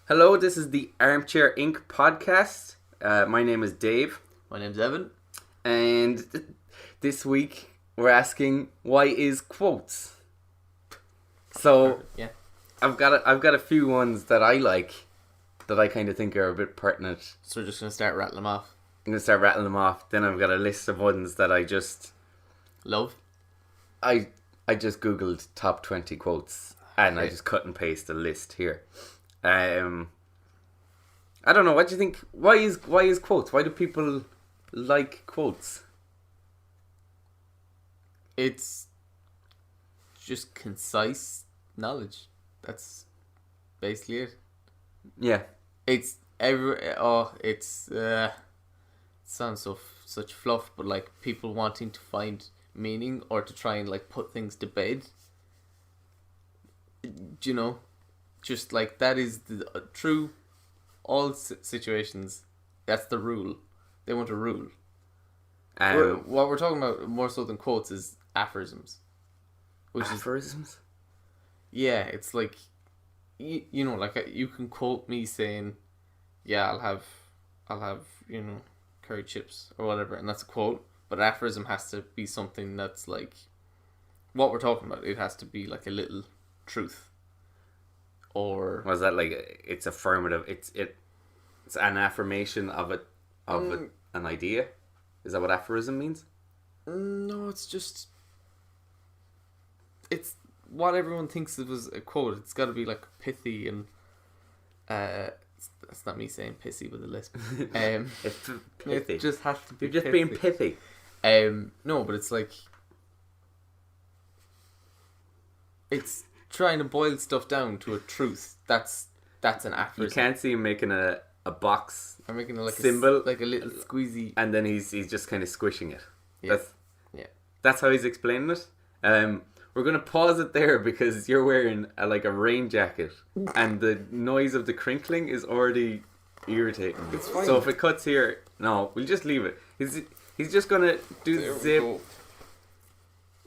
Hello, this is the Armchair Inc. podcast. My name is Dave, My name's Evan. and this week we're asking, why is quotes? So Yeah. I've got a few ones that I like, that I kind of think are a bit pertinent. So we're just going to start rattling them off. I'm gonna start rattling them off. Then I've got a list of ones that I just googled top 20 quotes, and I Okay. just cut and paste a list here. I don't know. What do you think? Why is quotes? Why do people like quotes? It's just concise knowledge. That's basically it. Yeah, It's it sounds such fluff, but like people wanting to find meaning or to try and like put things to bed. You know, just like that is the true all situations. That's the rule. They want a rule. What we're talking about more so than quotes is aphorisms, which aphorisms. yeah, it's like you know, like you can quote me saying, "Yeah, I'll have curry chips or whatever," and that's a quote. But aphorism has to be something that's like what we're talking about. It has to be like a little truth, or Was that like it's affirmative? It's an affirmation of an idea. Is that what aphorism means? no, it's what everyone thinks of as a quote. It's got to be like pithy and that's not me saying pissy with a lisp. It's pithy. It just has to be. You're just pithy. being pithy. No, but it's like it's trying to boil stuff down to a truth. That's an aphorism. You can't see him making a box I'm making it like symbol, like a little squeezy. and then he's just kind of squishing it. Yeah. That's how he's explaining it. We're gonna pause it there because you're wearing a rain jacket, and the noise of the crinkling is already irritating. It's fine. So if it cuts here, no, we'll just leave it. He's just gonna do There the we zip. go.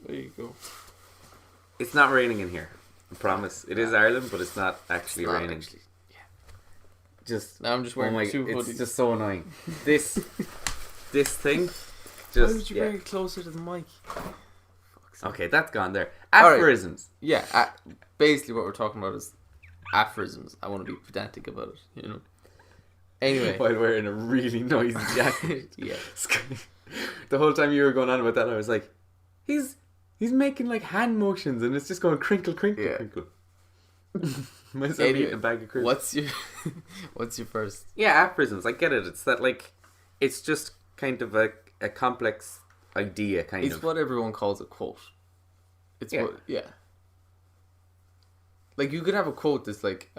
There you go. It's not raining in here. I promise. It is Ireland, but it's not actually Not raining. actually. Just Now I'm just wearing two hoodies. it's just so annoying. This thing. Why Just would you yeah. bring it closer to the mic? Okay, that's gone there. Alright. Aphorisms. Yeah, basically what we're talking about is aphorisms. I want to be pedantic about it, you know. Anyway. While wearing a really noisy jacket. Yeah. The whole time you were going on about that, I was like, he's making like hand motions, and it's just going crinkle, crinkle, Yeah. crinkle. Might as well be Anyway, eating a bag of crisps. what's your first? Yeah, aphorisms. I get it. It's that it's just kind of a complex idea, kind It's of. what everyone calls a quote. It's Yeah. Like you could have a quote that's like,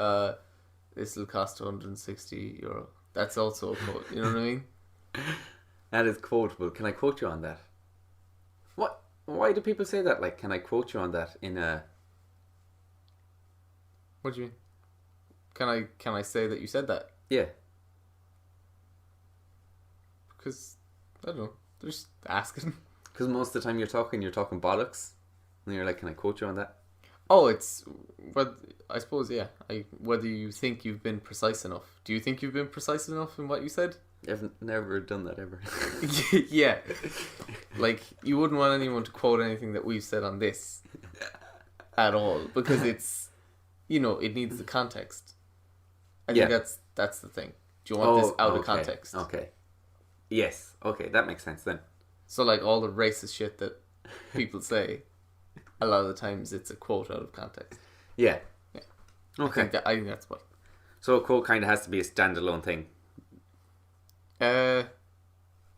this will cost €160. That's also a quote. You know what I mean? That is quotable. Can I quote you on that? What? Why do people say that? Like, can I quote you on that in a? What do you mean? Can I say that you said that? Yeah. Because I don't know. They're just asking. Because most of the time you're talking bollocks, and you're like, "Can I quote you on that?" Oh, it's but I suppose yeah. Whether you think you've been precise enough. Do you think you've been precise enough in what you said? I've never done that ever. Yeah. Like you wouldn't want anyone to quote anything that we've said on this at all because it's it needs the context. I think that's the thing. Do you want this out of context? Okay. Yes. Okay, that makes sense then. So like all the racist shit that people say, a lot of the times it's a quote out of context. Yeah. Yeah. Okay. I think that's what. So a quote kind of has to be a standalone thing.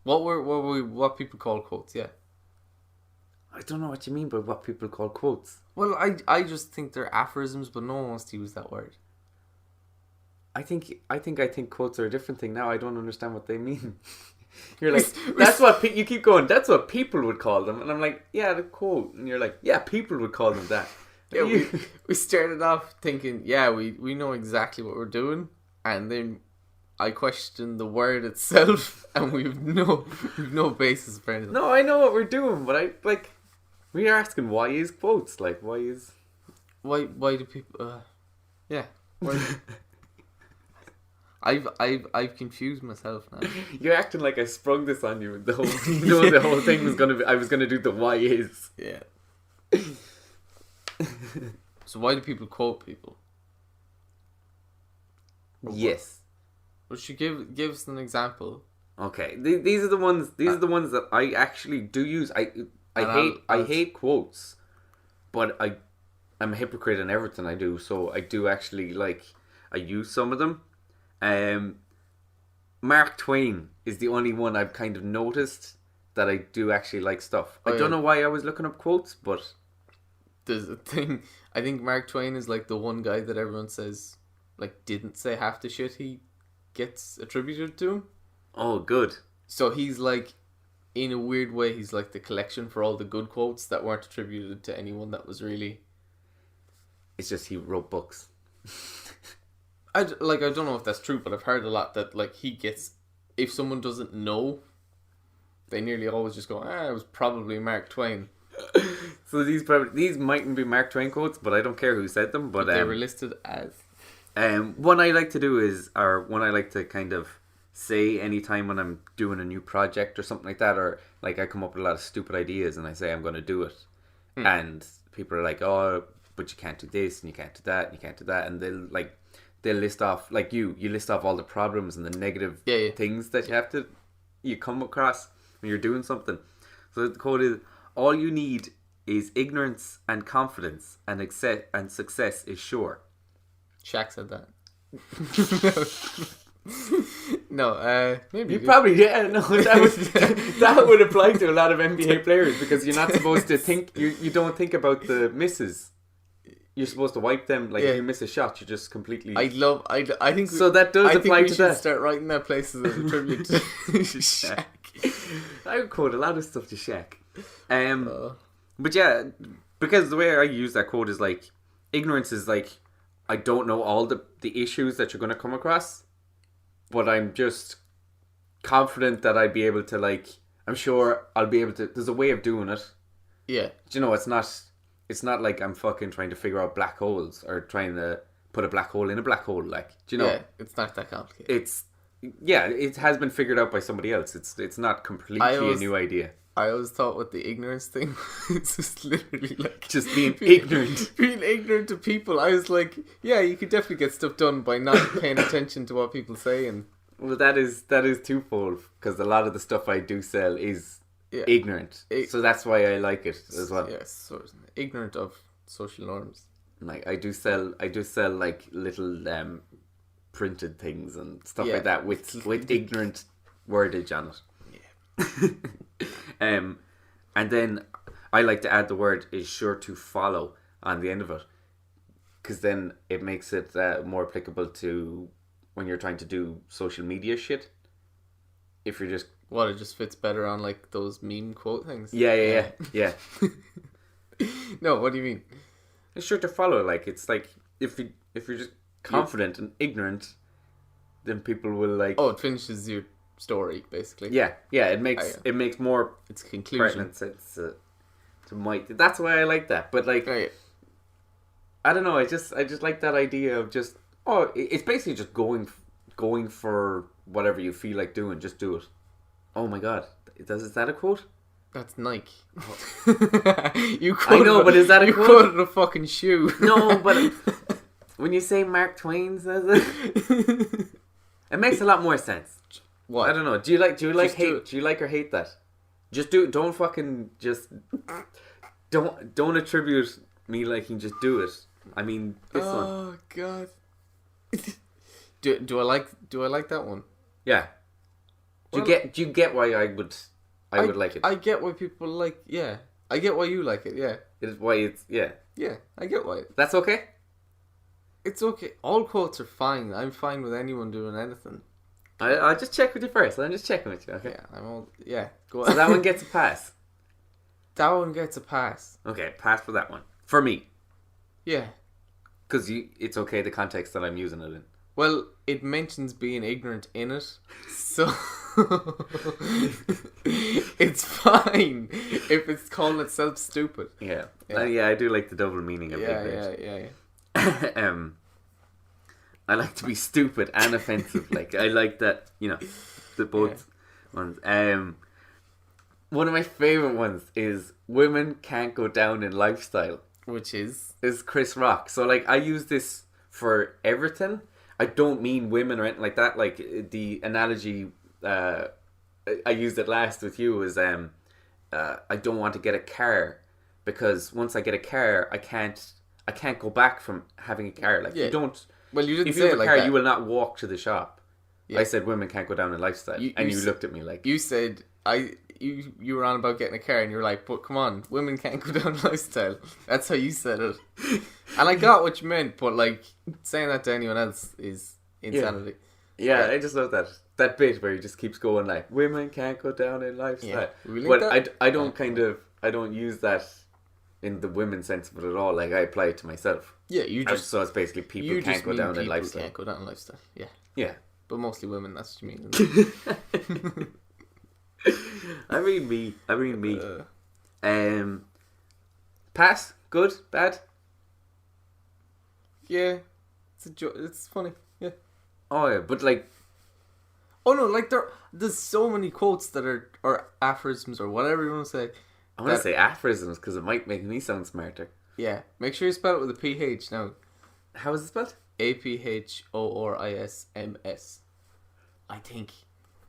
What people call quotes? Yeah. I don't know what you mean by what people call quotes. Well, I just think they're aphorisms, but no one wants to use that word. I think quotes are a different thing now. I don't understand what they mean. You're like, that's what you keep going. That's what people would call them, and I'm like, yeah, the quote, and you're like, yeah, people would call them that. Yeah, we started off thinking, yeah, we know exactly what we're doing, and then I questioned the word itself, and we've no basis for anything. No, I know what we're doing, but we are asking why is quotes like why do people? Why do people? Yeah. Why, I've confused myself now. You're acting like I sprung this on you. The whole, the whole thing was gonna be. I was gonna do the why is. Yeah. So why do people quote people? Yes. Well, should give us an example. Okay. These are the ones. These are the ones that I actually do use. I hate quotes, but I'm a hypocrite in everything I do. So I do actually I use some of them. Mark Twain is the only one I've kind of noticed that I do actually like stuff. I don't know why I was looking up quotes, but there's a thing. I think Mark Twain is like the one guy that everyone says didn't say half the shit he gets attributed to him. Oh, good. So he's in a weird way, he's like the collection for all the good quotes that weren't attributed to anyone that was really. It's just he wrote books. I don't know if that's true, but I've heard a lot that he gets, if someone doesn't know, they nearly always just go, it was probably Mark Twain. So these mightn't be Mark Twain quotes, but I don't care who said them. But they were listed as. One I like to do is, or one I like to kind of say anytime when I'm doing a new project or something like that, or I come up with a lot of stupid ideas and I say I'm going to do it, and people are like, oh, but you can't do this and you can't do that and you can't do that, and they'll list off you list off all the problems and the negative things that you come across when you're doing something. So the quote is, all you need is ignorance and confidence, and success is sure. Shaq said that. No, maybe you probably no. That would apply to a lot of NBA players, because you're not supposed to think. You don't think about the misses. You're supposed to wipe them. If you miss a shot, you're just completely. I think so. That does apply to that. Start writing that places as a tribute to Shaq. I would quote a lot of stuff to Shaq. But yeah, because the way I use that quote is ignorance is I don't know all the issues that you're going to come across, but I'm just confident that I'd be able to I'm sure I'll be able to. There's a way of doing it. Yeah. It's not like I'm fucking trying to figure out black holes or trying to put a black hole in a black hole. Yeah, it's not that complicated. It has been figured out by somebody else. It's not completely a new idea. I always thought with the ignorance thing, it's just literally just being ignorant. Being ignorant to people. I was like, yeah, you could definitely get stuff done by not paying attention to what people say. And well, that is twofold, because a lot of the stuff I do sell is ignorant. So that's why I like it as well. Yes, so ignorant of social norms. I do sell little printed things and stuff like that with ignorant wordage on it. And then I like to add the word is sure to follow on the end of it, because then it makes it more applicable to when you're trying to do social media shit. If you're just it just fits better on those meme quote things. Yeah. No, what do you mean? It's sure to follow. It's if you're just confident and ignorant, then people will it finishes your story basically. Yeah. It makes more. It's a conclusion. To that's why I like that. But I don't know. I just like that idea of just it's basically just going for whatever you feel like doing. Just do it. Oh my god, is that a quote? That's Nike. I know, but is that a quote? You quoted a fucking shoe. No, but when you say Mark Twain says it, it makes a lot more sense. What? I don't know. Do you like or hate that? Just do it. Don't fucking just don't attribute me liking. Just do it. I mean, this one. Oh god. Do I like that one? Yeah. Do you get why I would like it? I get why people like. Yeah. I get why you like it. Yeah. It is why it's yeah. Yeah. I get why. That's okay. It's okay. All quotes are fine. I'm fine with anyone doing anything. I'll just check with you first. I'm just checking with you, okay? Yeah, go on. So that one gets a pass? That one gets a pass. Okay, pass for that one. For me. Yeah. Because it's okay, the context that I'm using it in. Well, it mentions being ignorant in it, so it's fine if it's calling itself stupid. Yeah. I do like the double meaning of ignorant. Yeah. I like to be stupid and offensive. Like, I like that, the both ones. One of my favourite ones is women can't go down in lifestyle. Which is Chris Rock. So, like, I use this for everything. I don't mean women or anything like that. Like, the analogy I used it last with you was I don't want to get a car because once I get a car, I can't go back from having a car. Like, you don't... Well, you didn't if say you have it a like car, that. you will not walk to the shop. Yeah. I said women can't go down in lifestyle. You looked at me like... You said... You were on about getting a car and you were like, but come on, women can't go down lifestyle. That's how you said it. And I got what you meant, but like saying that to anyone else is insanity. Yeah, I just love that bit where he just keeps going like, women can't go down in lifestyle. Yeah. But I don't use that in the women sense of it at all. Like, I apply it to myself. Yeah, so it's basically people can't go down in lifestyle. Can't go down in lifestyle. Yeah. Yeah. But mostly women, that's what you mean. Isn't it? I mean me. Pass? Good? Bad? Yeah. It's funny. Yeah. Oh yeah, but like... Oh no, like there's so many quotes that are, or aphorisms or whatever you want to say. I want to say aphorisms because it might make me sound smarter. Yeah. Make sure you spell it with a PH now. How is it spelled? APHORISMS. I think.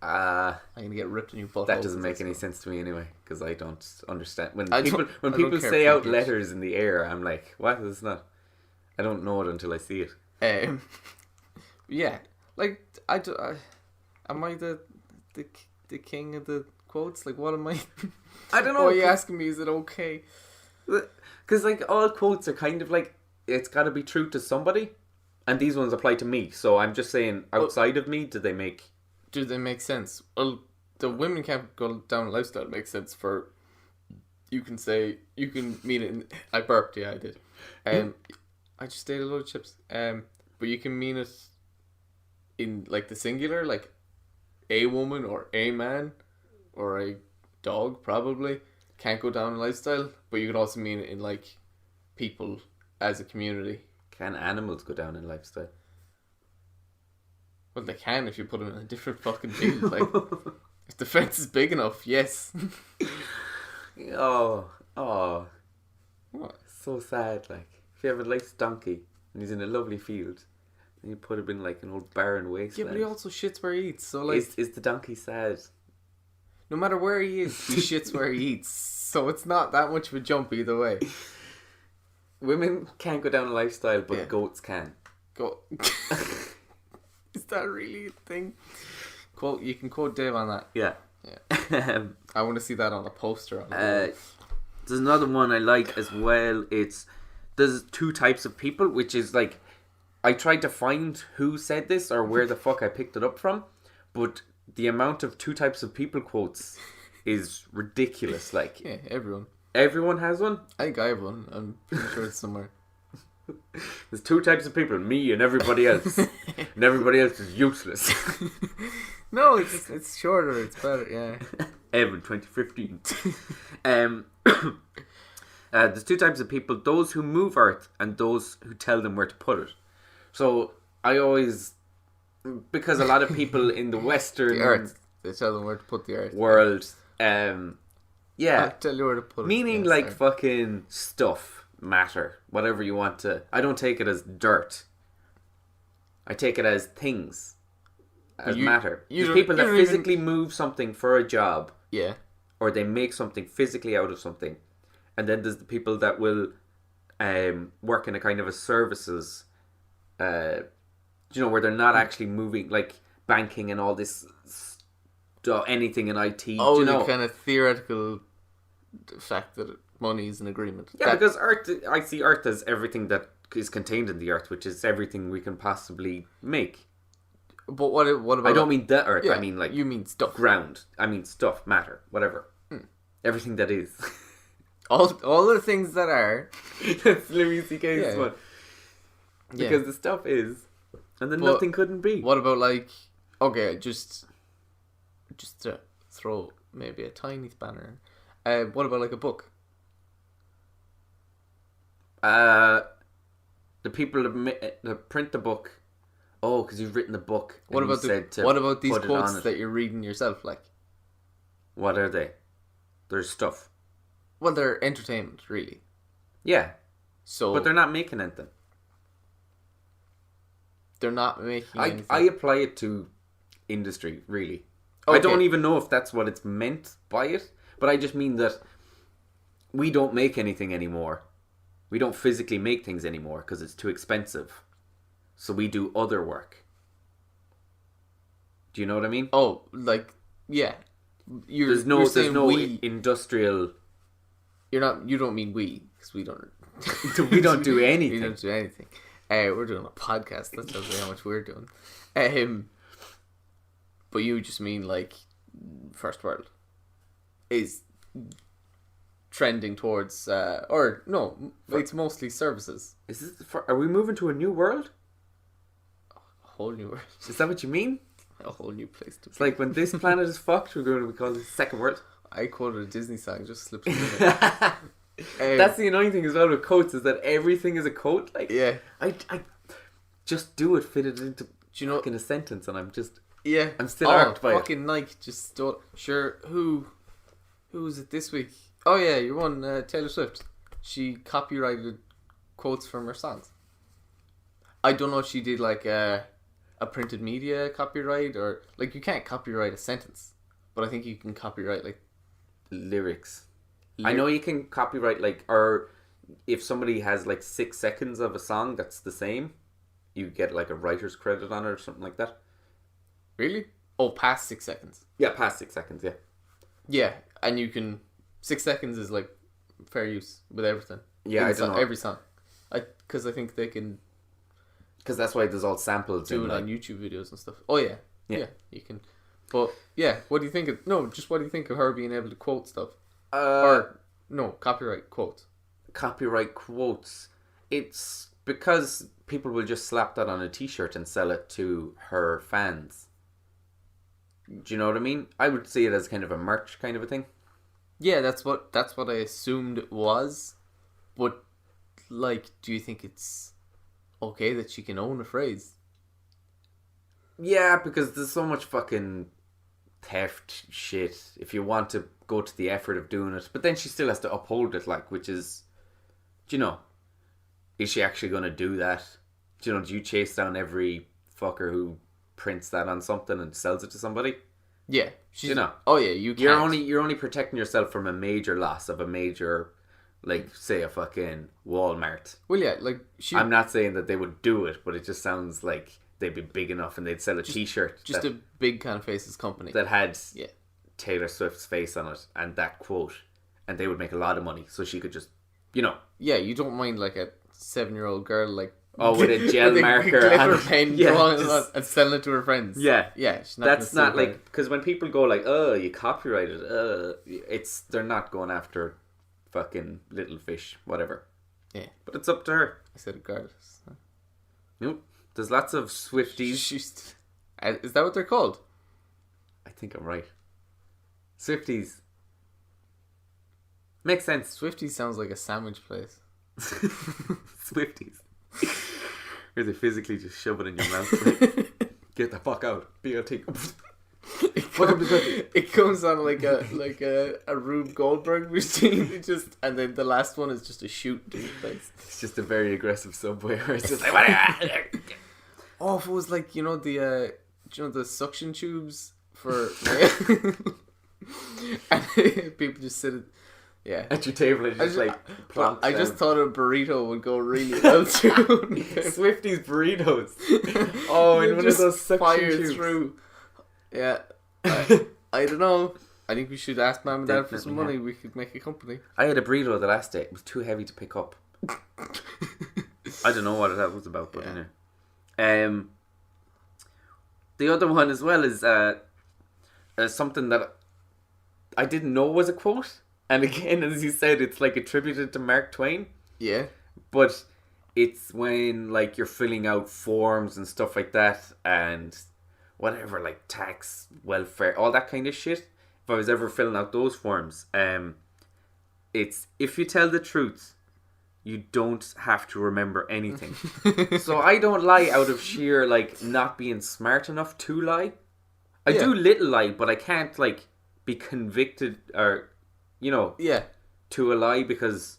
I'm gonna get ripped in your butt. That doesn't make any sense to me anyway, because I don't understand when I people don't care say if out you- letters in the air. I'm like, what is not? I don't know it until I see it. Yeah, like am I the king of the quotes? Like, what am I? I don't know. Why are you asking me? Is it okay? Because like all quotes are kind of like it's got to be true to somebody, and these ones apply to me. So I'm just saying, outside of me, do they make sense? Well, the women can't go down a lifestyle makes sense for. You can mean it in... I burped, yeah, I did. I just ate a load of chips. But you can mean it in, like, the singular, like, a woman or a man or a dog, probably, can't go down a lifestyle. But you can also mean it in, like, people as a community. Can animals go down in lifestyle? Well, they can if you put them in a different fucking field. Like, if the fence is big enough, yes. Oh, What? so sad. Like, if you have a nice donkey and he's in a lovely field, and you put him in like an old barren Yeah, wasteland. but he also shits where he eats. So, like, is the donkey sad? no matter where he is, he shits where he eats. So it's not that much of a jump either way. Women can't go down a lifestyle, but Yeah. goats can. Go. Is that really a thing? You can quote Dave on that. Yeah. Yeah. I want to see that on a poster. On the There's another one I like as well. There's two types of people, which is like, I tried to find who said this or where the fuck I picked it up from, but the amount of two types of people quotes is ridiculous. Like, yeah, everyone. everyone has one. I think I have one. I'm pretty sure it's somewhere. There's two types of people, me and everybody else. And everybody else is useless. No, it's shorter. It's better. Yeah. Evan 2015. There's two types of people: those who move earth and those who tell them where to put it. So I always, because a lot of people in the Western The earth. They tell them where to put the earth. world, I'll tell you where to put it. meaning Yeah, like sorry. fucking stuff, matter, whatever you want to. I don't take it as dirt. I take it as things, as matter. There's people that physically move something for a job, Yeah. or they make something physically out of something, and then there's the people that will work in a kind of a services, where they're not actually moving, like banking and all this stuff, anything in IT. Oh, you the know? kind of theoretical fact that money is an agreement. Yeah, because Earth, I see Earth as everything that is contained in the Earth, which is everything we can possibly make. But what about? I don't mean the Earth. Yeah, I mean like you mean stuff. ground. I mean stuff, matter, whatever. Everything that is. All the things that are. That's Louis C.K.'s Yeah. one. Yeah. Because the stuff is, and then But nothing couldn't be. What about like? Okay, just to throw maybe a tiny spanner. What about like a book? The people that print the book Oh, because you've written the book. What and you about said to what about these put it on quotes it. that you're reading yourself? Like, What are they? There's stuff. well, they're entertainment, really. Yeah, So but they're not making anything. they're not making anything. I apply it to industry, really. Okay. I don't even know if that's what it's meant by it, but I just mean that we don't make anything anymore. We don't physically make things anymore because it's too expensive. So we do other work. Do you know what I mean? Oh, like, yeah. There's no industrial. You don't mean we, because we don't. We don't do anything. We don't do anything. We're doing a podcast. That tells me how much we're doing. But you just mean like first world is trending towards, or no, it's mostly services. Is this are we moving to a new world? A whole new world. Is that what you mean? A whole new place to. It's like when this planet is fucked, we're going to be called the second world. I quoted a Disney song, just slipped in. That's the annoying thing as well with quotes, is that everything is a quote. Like, yeah, I just do it, fit it into in a sentence, and I'm still irked by it. Fucking Nike just stole. Sure, who was it this week? Oh yeah, your one, Taylor Swift. She copyrighted quotes from her songs. I don't know if she did like a printed media copyright, or like you can't copyright a sentence, but I think you can copyright like lyrics. I know you can copyright like, or if somebody has like 6 seconds of a song that's the same, you get like a writer's credit on it or something like that. Really? Oh, past 6 seconds. Yeah, past 6 seconds. Yeah. Yeah, and you can 6 seconds is like fair use with everything. Yeah, I don't know. Every song, because I think they can. Because that's why there's all samples. Do it on YouTube videos and stuff. Oh yeah, you can. But yeah, what do you think of? No, just what do you think of her being able to quote stuff? Or no, copyright quotes. Copyright quotes. It's because people will just slap that on a T-shirt and sell it to her fans. Do you know what I mean? I would see it as kind of a merch kind of a thing. Yeah, that's what I assumed it was. But like, do you think it's okay that she can own a phrase? Yeah, because there's so much fucking theft shit if you want to go to the effort of doing it. But then she still has to uphold it, like, which is, do you know, is she actually going to do that? Do you know, do you chase down every fucker who prints that on something and sells it to somebody? Yeah. You know. Oh yeah, you're only protecting yourself from a major loss of a major, like, say a fucking Walmart. Well, yeah, like I'm not saying that they would do it, but it just sounds like they'd be big enough and they'd sell a T-shirt. Just a big kind of faces company that had Taylor Swift's face on it and that quote, and they would make a lot of money. So she could just, you know. Yeah, you don't mind like a 7-year-old girl like. Oh, with a gel marker glitter pen and selling it to her friends. Yeah, yeah. That's not like, because when people go like, "Oh, you copyrighted," they're not going after fucking little fish, whatever. Yeah, but it's up to her. I said regardless. Nope. There's lots of Swifties. Is that what they're called? I think I'm right. Swifties. Makes sense. Swifties sounds like a sandwich place. Swifties. Where they physically just shove it in your mouth. Like, get the fuck out. BLT. It comes on like a Rube Goldberg routine. And then the last one is just a shoot to his face. It's just a very aggressive Subway where it's just like, oh, if it was like, the suction tubes for and people just sit at your table and just I just thought a burrito would go really well too. Swifties burritos. Oh, and one of those suction tubes through. Yeah. I don't know. I think we should ask Mum and Dad for some money. We could make a company. I had a burrito the last day. It was too heavy to pick up. I don't know what that was about, but anyway. The other one as well is something that I didn't know was a quote. And again, as you said, it's like attributed to Mark Twain. Yeah. But it's when like you're filling out forms and stuff like that and whatever, like tax, welfare, all that kind of shit. If I was ever filling out those forms, it's if you tell the truth, you don't have to remember anything. So I don't lie out of sheer, like, not being smart enough to lie. I do little lie, but I can't, like, be convicted or, you know, to a lie because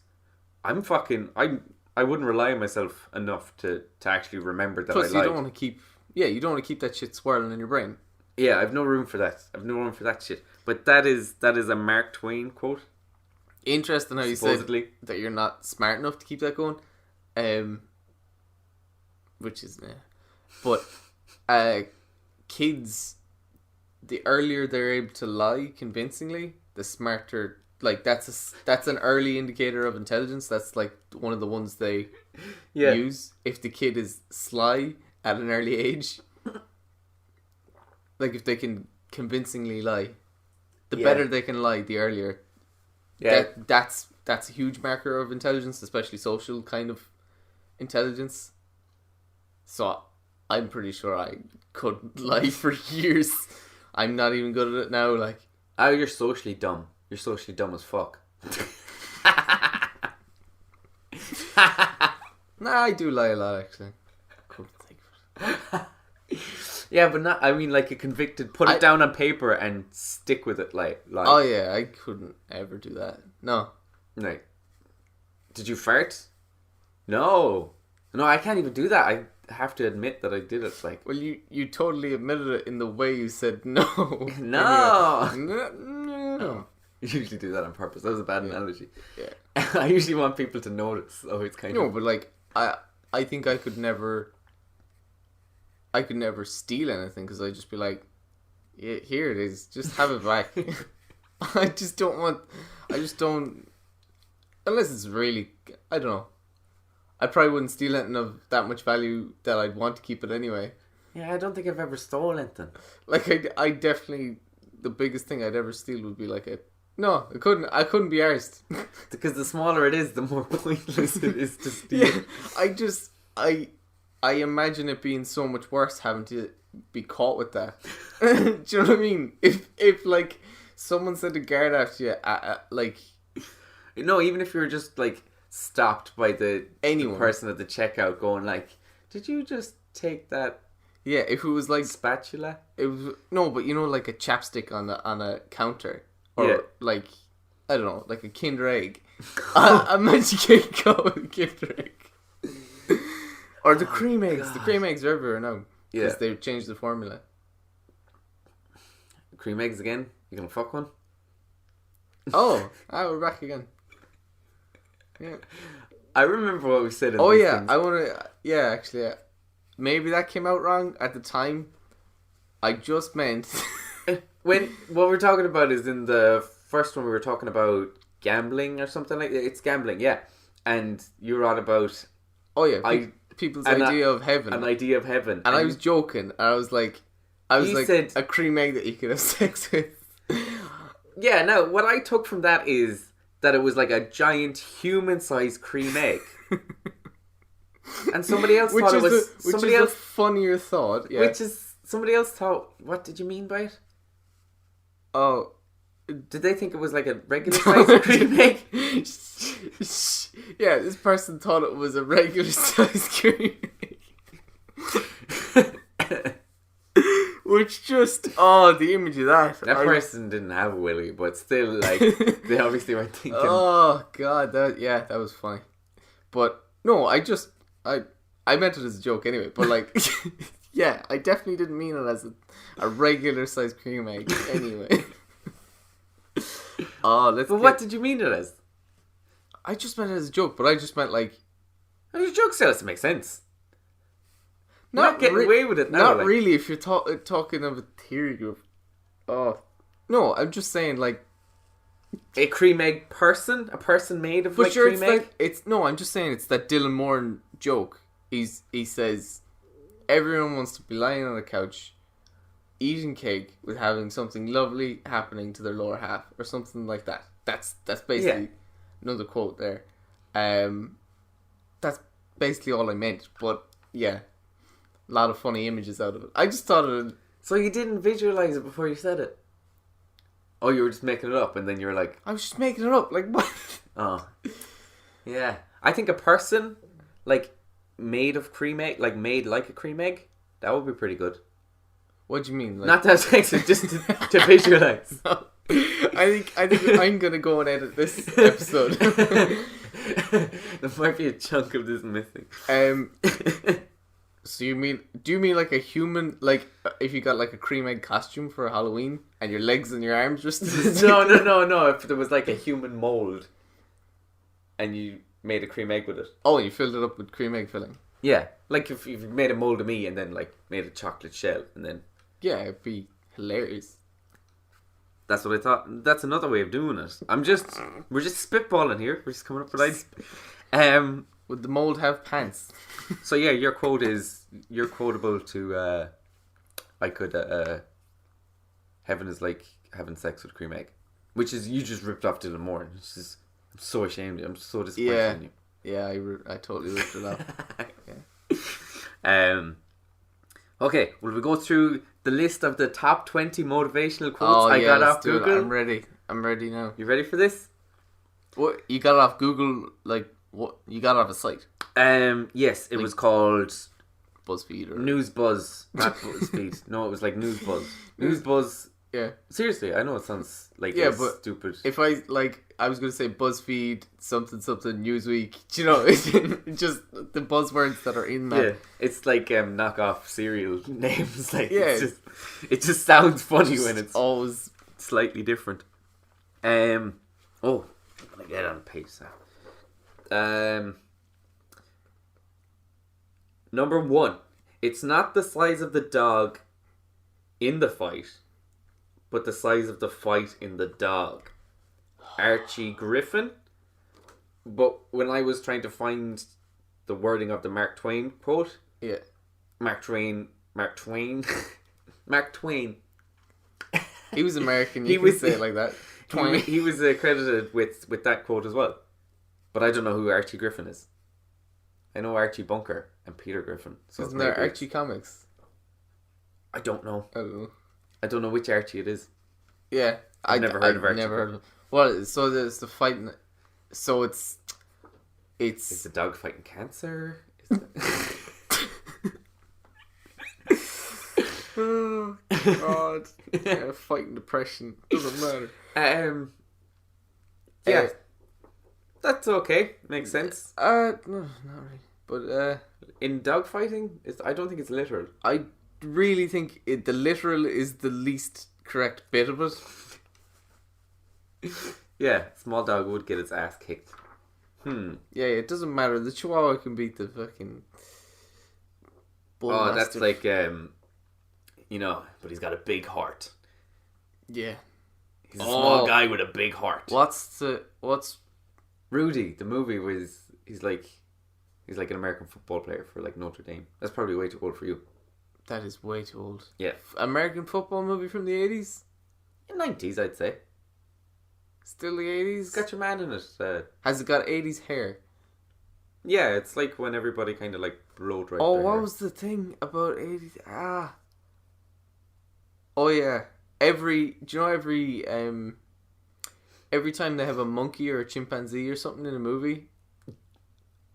I wouldn't rely on myself enough to actually remember that I lied. Plus, you don't want to keep that shit swirling in your brain. Yeah, I've no room for that. I've no room for that shit. But that is a Mark Twain quote. Interesting how you Supposedly. said that you're not smart enough to keep that going. Which is, but kids, the earlier they're able to lie convincingly, the smarter. Like that's an early indicator of intelligence. That's like one of the ones they use. If the kid is sly at an early age, like if they can convincingly lie, the better they can lie, the earlier. Yeah, that's a huge marker of intelligence, especially social kind of intelligence. So I'm pretty sure I could lie for years. I'm not even good at it now. Like, oh, you're socially dumb. You're socially dumb as fuck. Nah, I do lie a lot actually. Couldn't think of it. Yeah, but not. I mean, like a convicted. Put it down on paper and stick with it. Like. Oh yeah, I couldn't ever do that. No. Right. Did you fart? No, I can't even do that. I have to admit that I did it. Like. Well, you totally admitted it in the way you said no. No. No. You usually do that on purpose. That was a bad analogy. Yeah. I usually want people to notice. So it's kind of. No, but like I think I could never steal anything because I'd just be like, yeah, here it is, just have it back. I just don't, unless it's really, I don't know. I probably wouldn't steal anything of that much value that I'd want to keep it anyway. Yeah, I don't think I've ever stolen anything. Like I definitely, the biggest thing I'd ever steal would be like I couldn't be arsed. Because the smaller it is, the more pointless it is to steal. Yeah, I imagine it being so much worse having to be caught with that. Do you know what I mean? If like someone said a guard after you, like, no, even if you were just like stopped by the person at the checkout, going like, "Did you just take that?" Yeah, if it was like spatula, it was no, but you know, like a chapstick on a counter, or like I don't know, like a Kinder Egg. I meant you can't go with a Kinder Egg. Or the cream eggs. God. The cream eggs are everywhere now. Because they've changed the formula. Cream eggs again? You gonna fuck one? Oh, we're back again. Yeah. I remember what we said in things. I want to... Yeah, actually, yeah. Maybe that came out wrong at the time. I just meant... What we're talking about is in the first one we were talking about gambling or something like that. It's gambling, yeah. And you were on about... Oh, yeah. People's idea of heaven. An idea of heaven. And I was joking. And I was like, said, a cream egg that you could have sex with. Yeah, no, what I took from that is that it was like a giant human-sized cream egg. And somebody else thought it was... Which is a funnier thought, yeah. Which is... Somebody else thought... What did you mean by it? Oh... Did they think it was like a regular-sized cream egg? Yeah, this person thought it was a regular-sized cream egg. Which just... Oh, the image of that. That person didn't have a willy, but still, like, they obviously weren't thinking... Oh, God, that was funny. But, no, I meant it as a joke anyway, but, like... Yeah, I definitely didn't mean it as a regular-sized cream egg anyway. What did you mean it as? I just meant it as a joke, but I just meant like... Your joke still has to make sense. Not getting away with it now. Not like... really, if you're talking of a theory group. Oh. No, I'm just saying like... A cream egg person? A person made of like cream egg? I'm just saying it's that Dylan Moran joke. He says, everyone wants to be lying on a couch... eating cake with having something lovely happening to their lower half or something like that. That's basically another quote there. That's basically all I meant. But yeah, a lot of funny images out of it. I just thought of it. So you didn't visualize it before you said it? Oh, you were just making it up and then you were like... I was just making it up. Like what? Oh. Yeah. I think a person, like, made of cream egg, like, made like a cream egg, that would be pretty good. What do you mean? Like... Not to have sex, just to visualize. No. I think I'm gonna go and edit this episode. There might be a chunk of this missing. So do you mean like a human, like if you got like a cream egg costume for Halloween and your legs and your arms just No. If there was like a human mold and you made a cream egg with it. Oh, you filled it up with cream egg filling. Yeah, like if you made a mold of me and then like made a chocolate shell and then. Yeah, it'd be hilarious. That's what I thought. That's another way of doing it. We're just spitballing here. We're just coming up with ideas. Would the mold have pants? So yeah, you're quotable to. I could. Heaven is like having sex with cream egg, which is you just ripped off Dylan Moore. I'm so ashamed. I'm so disappointed in you. Yeah, I totally ripped it off. Yeah. Okay, will we go through the list of the top 20 motivational quotes I got off Google? I'm ready now. You ready for this? What you got off Google? Like what you got off a site? Yes, it was called BuzzFeed or News Buzz, not BuzzFeed. No, it was like News Buzz. News Buzz. Yeah. Seriously, I know it sounds like but stupid. If I was going to say BuzzFeed, something, Newsweek, do you know, it's just the buzzwords that are in that. Yeah, it's like knockoff cereal names. Like, yeah. It just sounds funny when it's always slightly different. I'm going to get on a page now. Number 1. It's not the size of the dog in the fight, but the size of the fight in the dog. Archie Griffin. But when I was trying to find the wording of the Mark Twain quote, yeah, Mark Twain. He was American. You can say it like that. He was credited with that quote as well. But I don't know who Archie Griffin is. I know Archie Bunker and Peter Griffin. So isn't there Archie comics? I don't know. I don't know. I don't know which Archie it is. Yeah, I've never heard of Archie. Never heard of him. Well, so there's the fighting. So it's. Is the dog fighting cancer? Oh God! Yeah, fighting depression doesn't matter. Yeah, that's okay. Makes sense. No, not really. But in dog fighting, I don't think it's literal. I really think the literal is the least correct bit of it. Yeah, small dog would get its ass kicked. Yeah, it doesn't matter. The Chihuahua can beat the fucking. Oh, that's like but he's got a big heart. Yeah, he's a small guy with a big heart. What's Rudy? The movie was he's like an American football player for like Notre Dame. That's probably way too old for you. That is way too old. Yeah, American football movie from the 80s. 90s, I'd say. Still the 80s? It's got your man in it. Has it got 80s hair? Yeah, it's like when everybody kind of like blow dried Oh, their what hair. was the thing about 80s? Oh yeah. Every time they have a monkey or a chimpanzee or something in a movie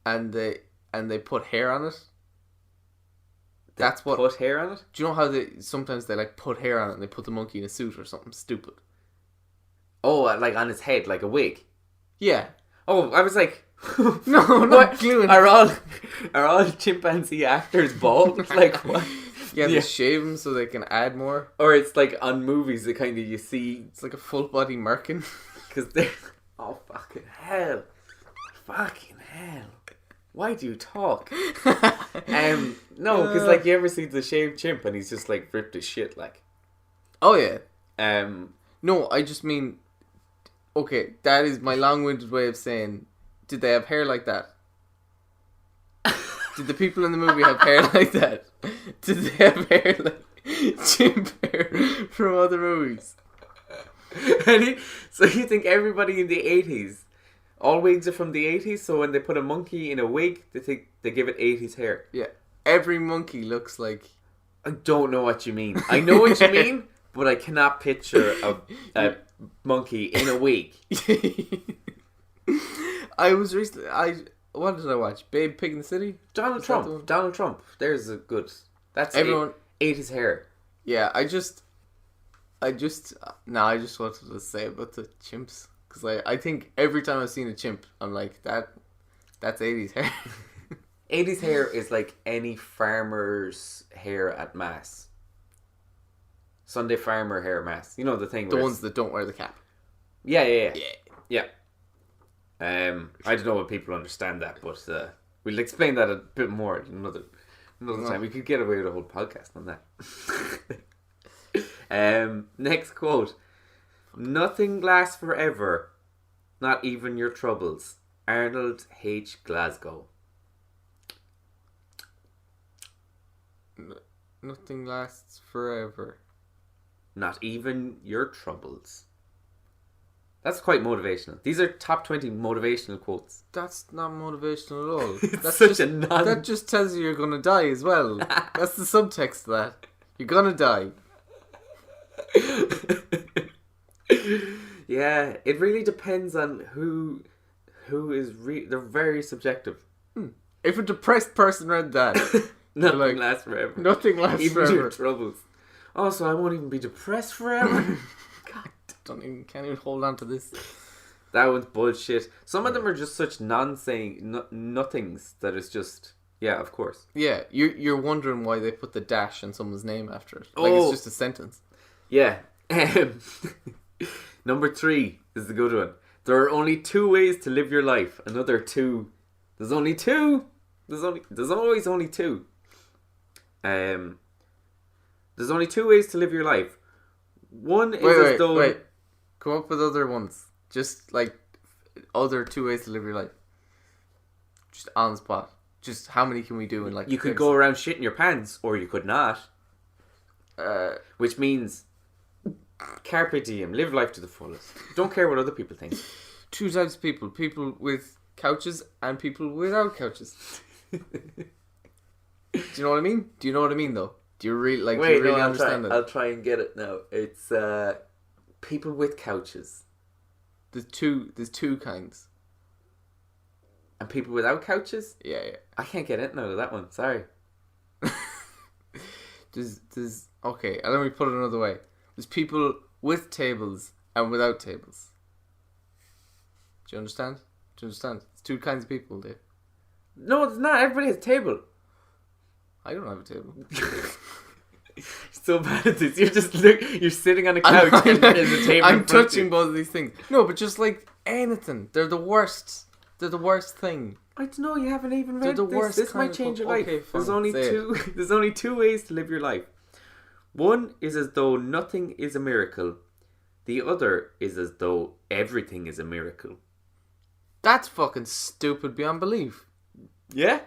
and they put hair on it. That's what put hair on it? Do you know how sometimes they like put hair on it and they put the monkey in a suit or something stupid? Oh, like on his head, like a wig. Yeah. Oh, I was like, no, not gluing. Are all chimpanzee actors bald? Like what? Yeah, they shave them so they can add more. Or it's like on movies, that kind of you see. It's like a full body merkin. Because they're fucking hell. Why do you talk? No, because like you ever see the shaved chimp and he's just like ripped as shit, like. Oh yeah. No, I just mean. Okay, that is my long-winded way of saying. Did they have hair like that? Did the people in the movie have hair like that? Did they have hair like chimp hair from other movies? So you think everybody in the 80s, all wigs are from the 80s, so when they put a monkey in a wig, they give it 80s hair? Yeah. Every monkey looks like... I don't know what you mean. I know what you mean, but I cannot picture a monkey in a wig. I was recently. What did I watch? Babe Pig in the City. Donald Trump. Donald Trump. There's a good. That's Everyone ate his hair. Yeah, I just wanted to say about the chimps because I think every time I've seen a chimp, I'm like that's 80s hair. 80s hair is like any farmer's hair at mass. Sunday farmer hair mass. You know the thing. The ones that don't wear the cap. Yeah. I don't know if people understand that, but we'll explain that a bit more another time. We could get away with a whole podcast on that. Next quote. Nothing lasts forever, not even your troubles. Arnold H. Glasgow. Nothing lasts forever. Not even your troubles. That's quite motivational. These are top 20 motivational quotes. That's not motivational at all. That's such a That just tells you you're gonna die as well. That's the subtext to that. You're gonna die. Yeah, it really depends on who is they're very subjective. If a depressed person read that, Nothing lasts forever. Nothing lasts even forever. Your troubles. Also, I won't even be depressed forever. God, can't even hold on to this. That one's bullshit. Some of them are just such nothings that it's just of course. Yeah, you're wondering why they put the dash in someone's name after it. Like it's just a sentence. Yeah. Number 3 is the good one. There are only 2 ways to live your life. Another 2. There's only 2. There's always only 2. There's only 2 ways to live your life. One is as though... Wait. Come up with other ones. Just like other 2 ways to live your life. Just on the spot. Just how many can we do in like... You could go around shitting your pants, or you could not. Which means... Carpe diem. Live life to the fullest. Don't care what other people think. 2 types of people. People with couches and people without couches. Do you know what I mean? Do you know what I mean though? Do you really understand it? I'll try and get it now. It's people with couches. There's two kinds. And people without couches? Yeah. I can't get it out of that one. Sorry. There's okay, and let me put it another way. There's people with tables and without tables. Do you understand? It's 2 kinds of people, Dave. No, it's not. Everybody has a table. I don't have a table. You're so bad at this. You're sitting on a couch and there's a table. I'm touching both of these things. No, but just like anything. They're the worst. They're the worst thing. I don't know, you haven't even read They're the this. worst. This might change your life. Okay, fine. There's only 2 ways to live your life. One is as though nothing is a miracle. The other is as though everything is a miracle. That's fucking stupid beyond belief. Yeah?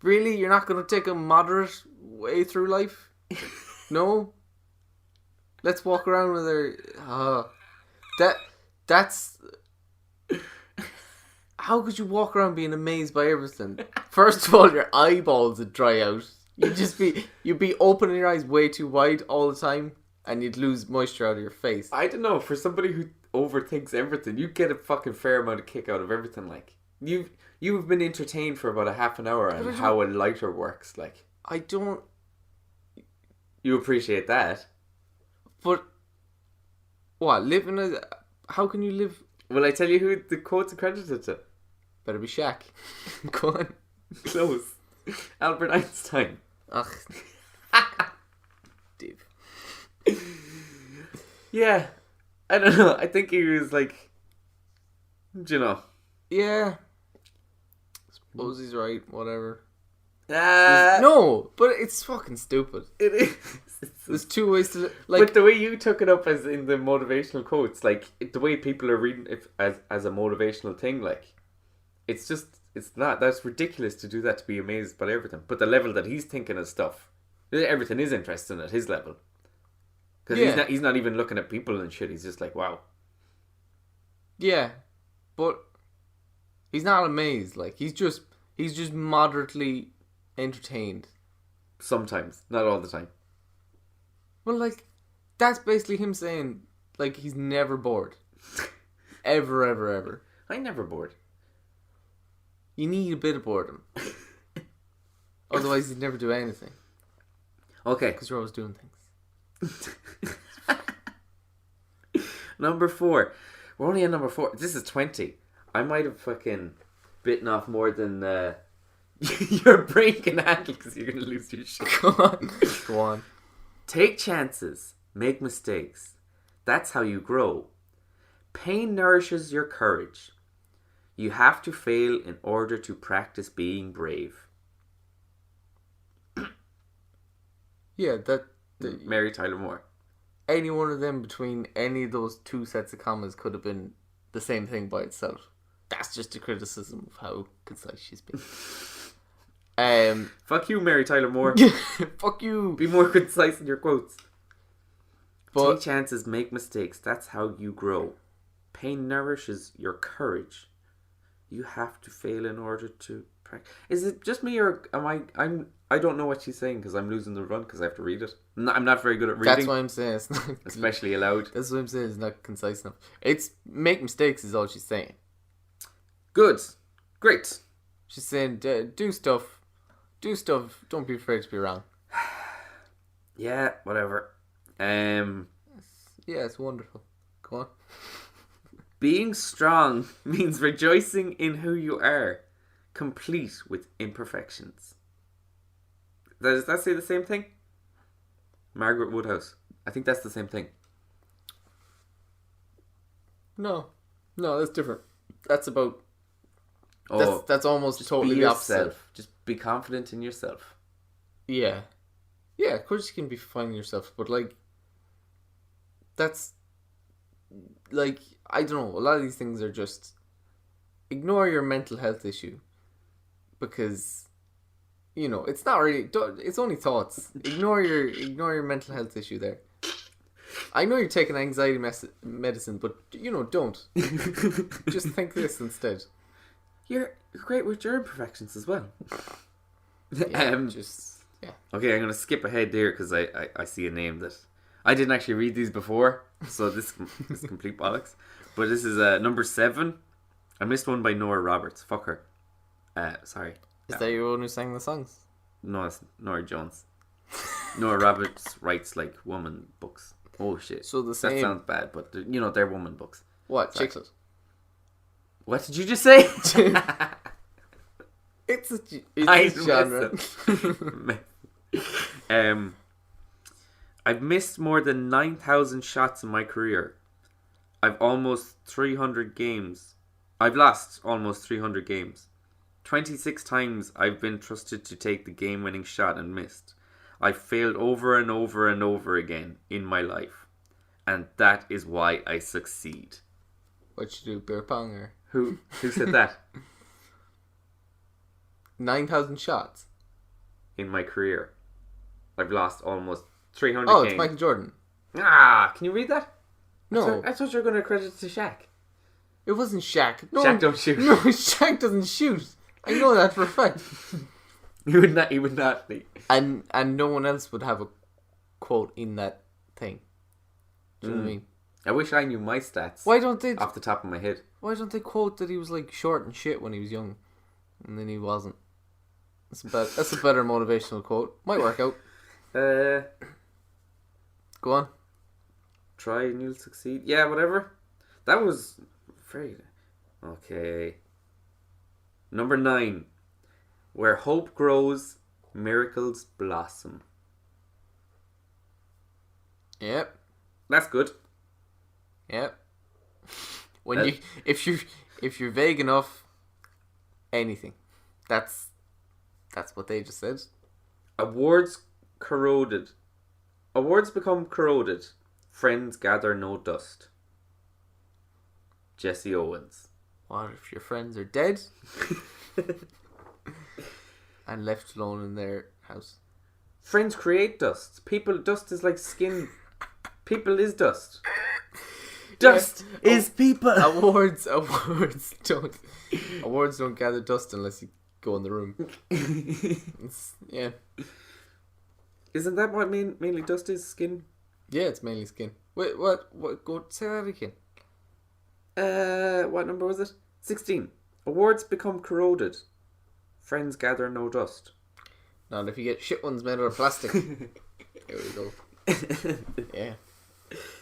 Really? You're not going to take a moderate way through life? No? Let's walk around with our... That's... How could you walk around being amazed by everything? First of all, your eyeballs would dry out. You'd be opening your eyes way too wide all the time, and you'd lose moisture out of your face. I don't know. For somebody who overthinks everything, you get a fucking fair amount of kick out of everything. Like you've been entertained for about a half an hour on how a lighter works. Like I don't. You appreciate that, but what how can you live? Will I tell you who the quote's accredited to? Better be Shaq. Go on. Close. Albert Einstein. Ugh. Deep. Yeah. I don't know. I think he was like, you know. Yeah. Suppose he's right. Whatever. No, but it's fucking stupid. It is. There's 2 ways to but the way you took it up as in the motivational quotes, like the way people are reading it as a motivational thing, like it's not. That's ridiculous to do that, to be amazed by everything. But the level that he's thinking of stuff, everything is interesting at his level. Because he's not even looking at people and shit. He's just like, wow. Yeah, but he's not amazed. Like he's just moderately entertained. Sometimes, not all the time. Well, like that's basically him saying like he's never bored, ever. I'm never bored. You need a bit of boredom. Otherwise, you'd never do anything. Okay. Because you're always doing things. Number 4. We're only on number 4. This is 20. I might have fucking bitten off more than your brain can handle because you're going to lose your shit. Go on. Go on. Take chances. Make mistakes. That's how you grow. Pain nourishes your courage. You have to fail in order to practice being brave. Yeah, Mary Tyler Moore. Any one of them between any of those two sets of commas could have been the same thing by itself. That's just a criticism of how concise she's been. Fuck you, Mary Tyler Moore. Fuck you. Be more concise in your quotes. But, take chances, make mistakes. That's how you grow. Pain nourishes your courage. You have to fail in order to practice. Is it just me, or am I don't know what she's saying because I'm losing the run because I have to read it. I'm not very good at reading. That's why I'm saying it's not, especially aloud. That's what I'm saying. It's not concise enough. It's make mistakes is all she's saying. Good, great. She's saying do stuff. Don't be afraid to be wrong. Yeah, whatever. Yeah, it's wonderful. Go on. Being strong means rejoicing in who you are, complete with imperfections. Does that say the same thing? Margaret Woodhouse. I think that's the same thing. No, that's different. That's about. That's almost totally the opposite. Just be confident in yourself. Yeah. Yeah, of course you can be finding yourself, but that's I don't know, a lot of these things are just ignore your mental health issue because it's not really, it's only thoughts. Ignore your mental health issue there. I know you're taking anxiety medicine, but don't. Just think this instead. You're great with your imperfections as well. Yeah, Okay, I'm going to skip ahead there because I see a name that I didn't actually read these before, so this is complete bollocks. But this is number 7. I missed one by Nora Roberts. Fuck her. Sorry. Is that your one who sang the songs? No, it's Nora Jones. Nora Roberts writes woman books. Oh shit. So the same. That sounds bad, but they're woman books. What? Chiclet? What did you just say? It's a genre. I've missed more than 9,000 shots in my career. I've lost almost 300 games. 26 times I've been trusted to take the game-winning shot and missed. I've failed over and over and over again in my life. And that is why I succeed. What you do, beer pong or? Who said that? 9,000 shots? In my career. I've lost almost 300 games. Oh, games. it's Michael Jordan. Can you read that? No. I thought you were going to credit it to Shaq. It wasn't Shaq. Shaq don't shoot. No, Shaq doesn't shoot. I know that for a fact. He would not be. And no one else would have a quote in that thing. Do you know what I mean? I wish I knew my stats. Why don't they? Off the top of my head. Why don't they quote that he was short and shit when he was young, and then he wasn't? That's a better motivational quote. Might work out. Go on. Try and you'll succeed. Yeah, whatever. That was very... Okay. Number 9. Where hope grows, miracles blossom. Yep. That's good. Yep. If you're vague enough, anything. That's what they just said. Awards become corroded. Friends gather no dust. Jesse Owens. What if your friends are dead? And left alone in their house? Friends create dust. Dust is like skin. People is dust. Dust is people. Awards don't gather dust unless you go in the room. Yeah. Isn't that what mainly dust is? Skin? Yeah, it's mainly skin. Wait, what? Go say that again. What number was it? 16. Awards become corroded. Friends gather no dust. Not if you get shit ones made out of plastic. Here we go. Yeah.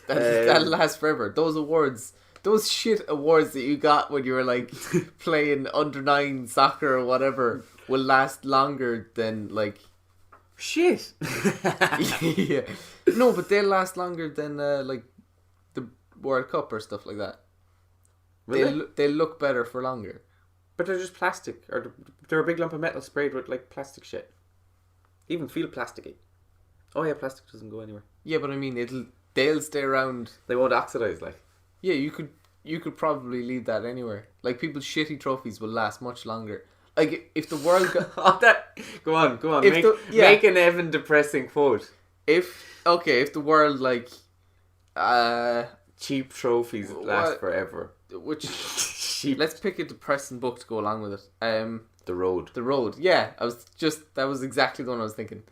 That'll last forever. Those awards, those shit awards that you got when you were like playing under 9 soccer or whatever will last longer than like shit. yeah. No, but they'll last longer than like the World Cup or stuff like that. They'll look better for longer. But they're just plastic, or they're a big lump of metal sprayed with like plastic shit. Even feel plasticky. Oh yeah, plastic doesn't go anywhere. Yeah, but I mean, they'll stay around. They won't oxidize, like. Yeah, you could probably leave that anyway. Like people's shitty trophies will last much longer. Like if the world got go on. Make an Evan depressing quote. If the world like cheap trophies last forever. Which let's pick a depressing book to go along with it. The Road. The Road. Yeah, that was exactly the one I was thinking.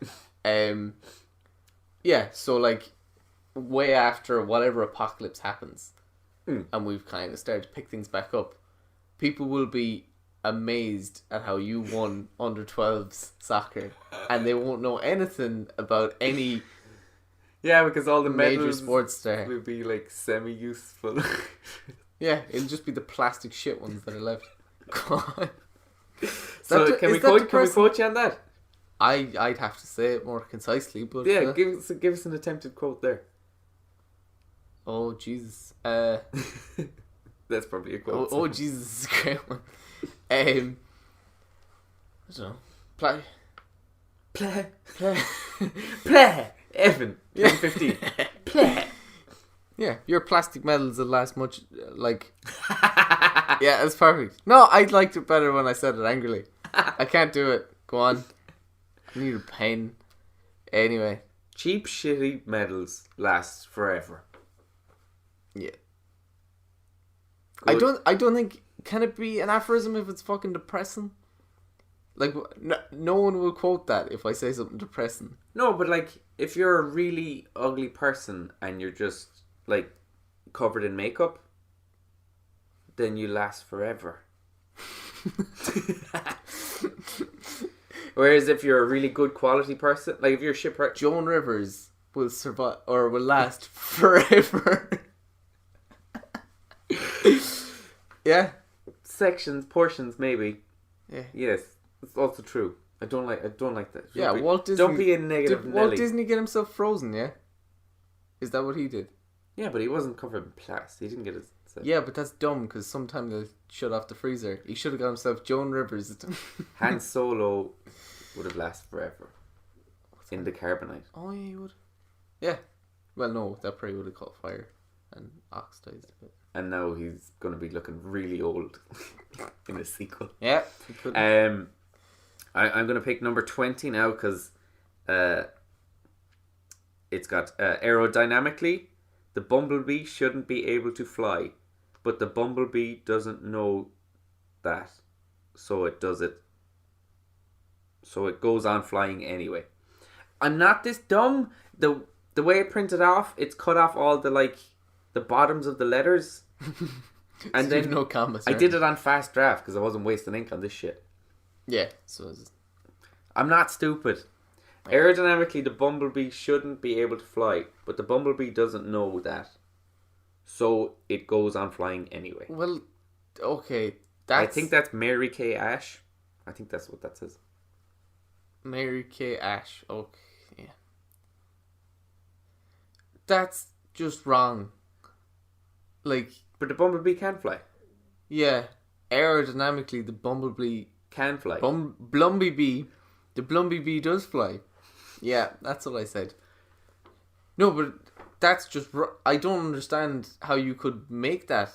Yeah, so like way after whatever apocalypse happens, and we've kind of started to pick things back up, people will be amazed at how you won under 12s soccer, and they won't know anything about any. Yeah, because all the major sports there will be like semi-useful. Yeah, it'll just be the plastic shit ones that are left. God. So can we quote you on that? I'd have to say it more concisely, but yeah, give us an attempted quote there. Oh Jesus! That's probably a quote. Oh Jesus, is a great one. I don't know. Play. Evan, 2015. Play. Yeah, your plastic medals will last much. Like, yeah, it's perfect. No, I liked it better when I said it angrily. I can't do it. Go on. I need a pen. Anyway, cheap, shitty medals last forever. Yeah. Good. I don't think. Can it be an aphorism if it's fucking depressing? Like, no one will quote that if I say something depressing. No, but like, if you're a really ugly person and you're just like covered in makeup, then you last forever. Whereas if you're a really good quality person, like if you're a shipwreck, Joan Rivers will survive or will last forever. Yeah. Portions, maybe. Yeah. Yes, it's also true. I don't like that. Yeah, Walt Disney. Don't be a negative Did Nelly. Walt Disney get himself frozen? Yeah. Is that what he did? Yeah, but he wasn't covered in plastic. He didn't get his. Yeah, but that's dumb because sometimes they'll shut off the freezer. He should have got himself Joan Rivers. Han Solo would have lasted forever in the carbonite. Oh yeah, he would. Yeah. Well, no, that probably would have caught fire and oxidized a bit. And now he's going to be looking really old in a sequel. Yeah. I'm going to pick number 20 now because it's got aerodynamically, the bumblebee shouldn't be able to fly, but the bumblebee doesn't know that, so it does it. So it goes on flying anyway. I'm not this dumb. The way it printed off, it's cut off all the bottoms of the letters. And then no commas. I did it on fast draft because I wasn't wasting ink on this shit. Yeah, so I'm not stupid. Aerodynamically, the bumblebee shouldn't be able to fly, but the bumblebee doesn't know that, so it goes on flying anyway. Well, okay, I think that's Mary Kay Ash. I think that's what that says. Mary Kay Ash. Okay, yeah. That's just wrong. Like, but the bumblebee can fly. Yeah, aerodynamically, the bumblebee can fly. The bumblebee does fly. Yeah, that's what I said. No, but that's just... I don't understand how you could make that.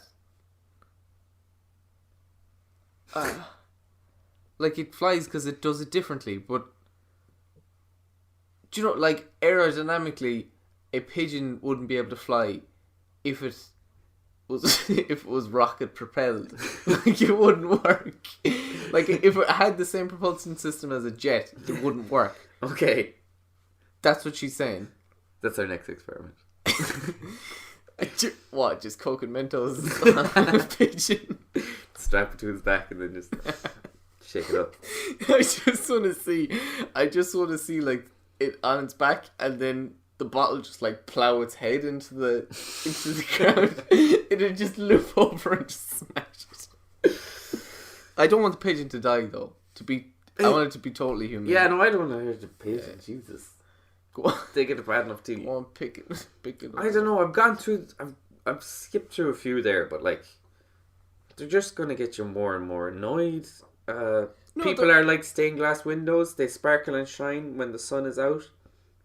Like, it flies because it does it differently, but... Do you know, like, aerodynamically, a pigeon wouldn't be able to fly if it was rocket propelled. Like, it wouldn't work. Like, if it had the same propulsion system as a jet, it wouldn't work. Okay. That's what she's saying. That's our next experiment. What? Just Coke and Mentos on a pigeon? Strap it to his back and then just Shake it up. I just want to see like it on its back, and then the bottle just like plow its head into the ground. It'd just loop over and just smash it. I don't want the pigeon to die though. I want it to be totally human. Yeah, no, I don't want to hear the pigeon. Jesus. Go on. They get it bad enough too. Go on, pick it up. I don't know. I've gone through. I've skipped through a few there, but like, they're just gonna get you more and more annoyed. People are like stained glass windows. They sparkle and shine when the sun is out,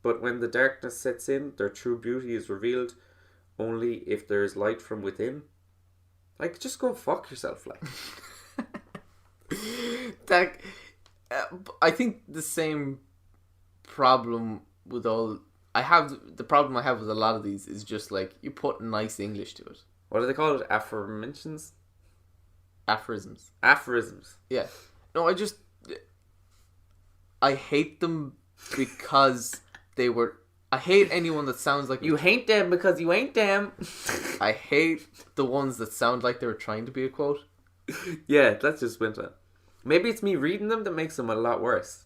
but when the darkness sets in, their true beauty is revealed only if there is light from within. Like, just go fuck yourself, like. That, I think the same problem with all. The problem I have with a lot of these is just like you put nice English to it. What do they call it? Affirmations? Aphorisms. Aphorisms. Yeah. No, I hate them because I hate anyone that sounds like... You hate them because you ain't them. I hate the ones that sound like they were trying to be a quote. Yeah, that's just went on. Maybe it's me reading them that makes them a lot worse.